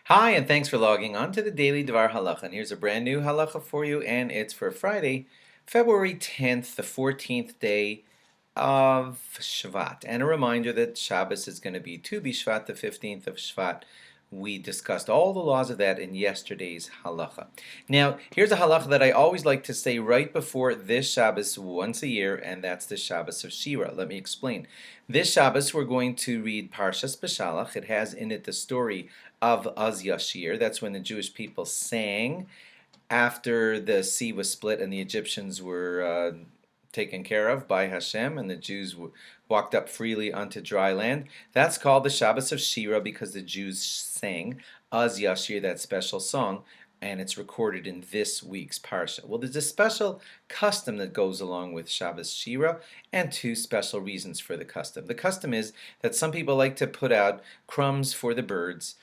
Hi, and thanks for logging on to the Daily DVAR Halacha. And here's a brand new halacha for you, and it's for Friday, February 10th, the 14th day of Shvat. And a reminder that Shabbos is going to be Tu B'Shvat, the 15th of Shvat. We discussed all the laws of that in yesterday's halacha. Now, here's a halacha that I always like to say right before this Shabbos once a year, and that's the Shabbos of Shira. Let me explain. This Shabbos, we're going to read Parsha Beshalach. It has in it the story of Az Yashir. That's when the Jewish people sang after the sea was split and the Egyptians were taken care of by Hashem, and the Jews walked up freely onto dry land. That's called the Shabbos of Shira because the Jews sang Az Yashir, that special song, and it's recorded in this week's Parsha. Well, there's a special custom that goes along with Shabbos Shira, and two special reasons for the custom. The custom is that some people like to put out crumbs for the birds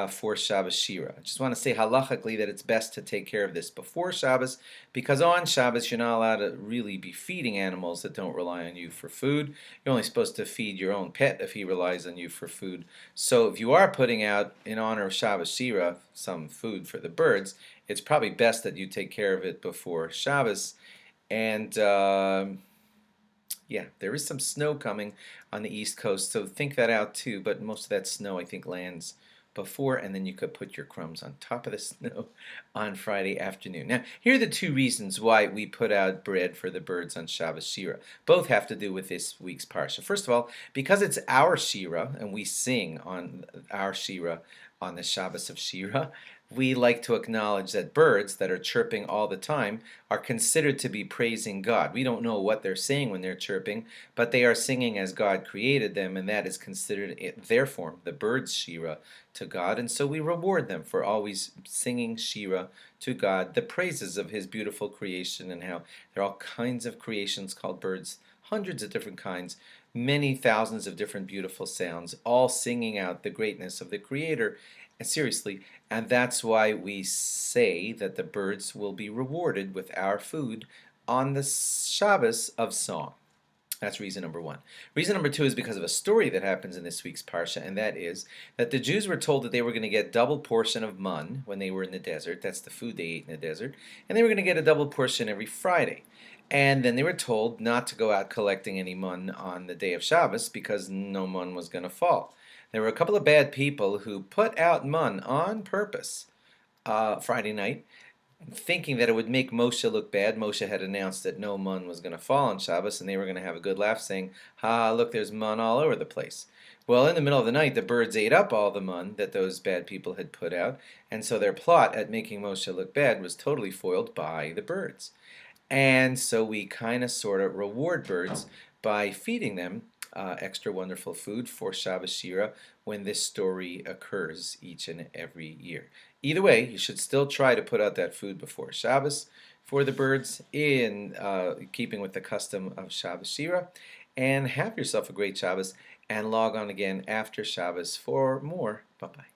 for Shabbos Shira. I just want to say halachically that it's best to take care of this before Shabbos, because on Shabbos you're not allowed to really be feeding animals that don't rely on you for food. You're only supposed to feed your own pet if he relies on you for food. So if you are putting out, in honor of Shabbos Shira, some food for the birds, it's probably best that you take care of it before Shabbos. And yeah, there is some snow coming on the East Coast, so think that out too, but most of that snow I think lands before, and then you could put your crumbs on top of the snow on Friday afternoon. Now, here are the two reasons why we put out bread for the birds on Shabbos Shira. Both have to do with this week's Parsha. First of all, because it's our Shira, and we sing on our Shira on the Shabbos of Shira, we like to acknowledge that birds that are chirping all the time are considered to be praising God. We don't know what they're saying when they're chirping, but they are singing as God created them, and that is considered their form, the bird's Shira, to God. And so we reward them for always singing Shira to God, the praises of His beautiful creation, and how there are all kinds of creations called birds, hundreds of different kinds, many thousands of different beautiful sounds, all singing out the greatness of the Creator. And seriously, and that's why we say that the birds will be rewarded with our food on the Shabbos of song. That's reason number one. Reason number two is because of a story that happens in this week's Parsha, and that is that the Jews were told that they were going to get double portion of mun when they were in the desert. That's the food they ate in the desert. And they were going to get a double portion every Friday. And then they were told not to go out collecting any mun on the day of Shabbos because no mun was going to fall. There were a couple of bad people who put out mun on purpose Friday night, thinking that it would make Moshe look bad. Moshe had announced that no mun was going to fall on Shabbos, and they were going to have a good laugh saying, ha, look, there's mun all over the place. Well, in the middle of the night, the birds ate up all the mun that those bad people had put out, and so their plot at making Moshe look bad was totally foiled by the birds. And so we kind of sort of reward birds by feeding them extra wonderful food for Shabbos Shira when this story occurs each and every year. Either way, you should still try to put out that food before Shabbos for the birds in keeping with the custom of Shabbos Shira. And have yourself a great Shabbos, and log on again after Shabbos for more. Bye-bye.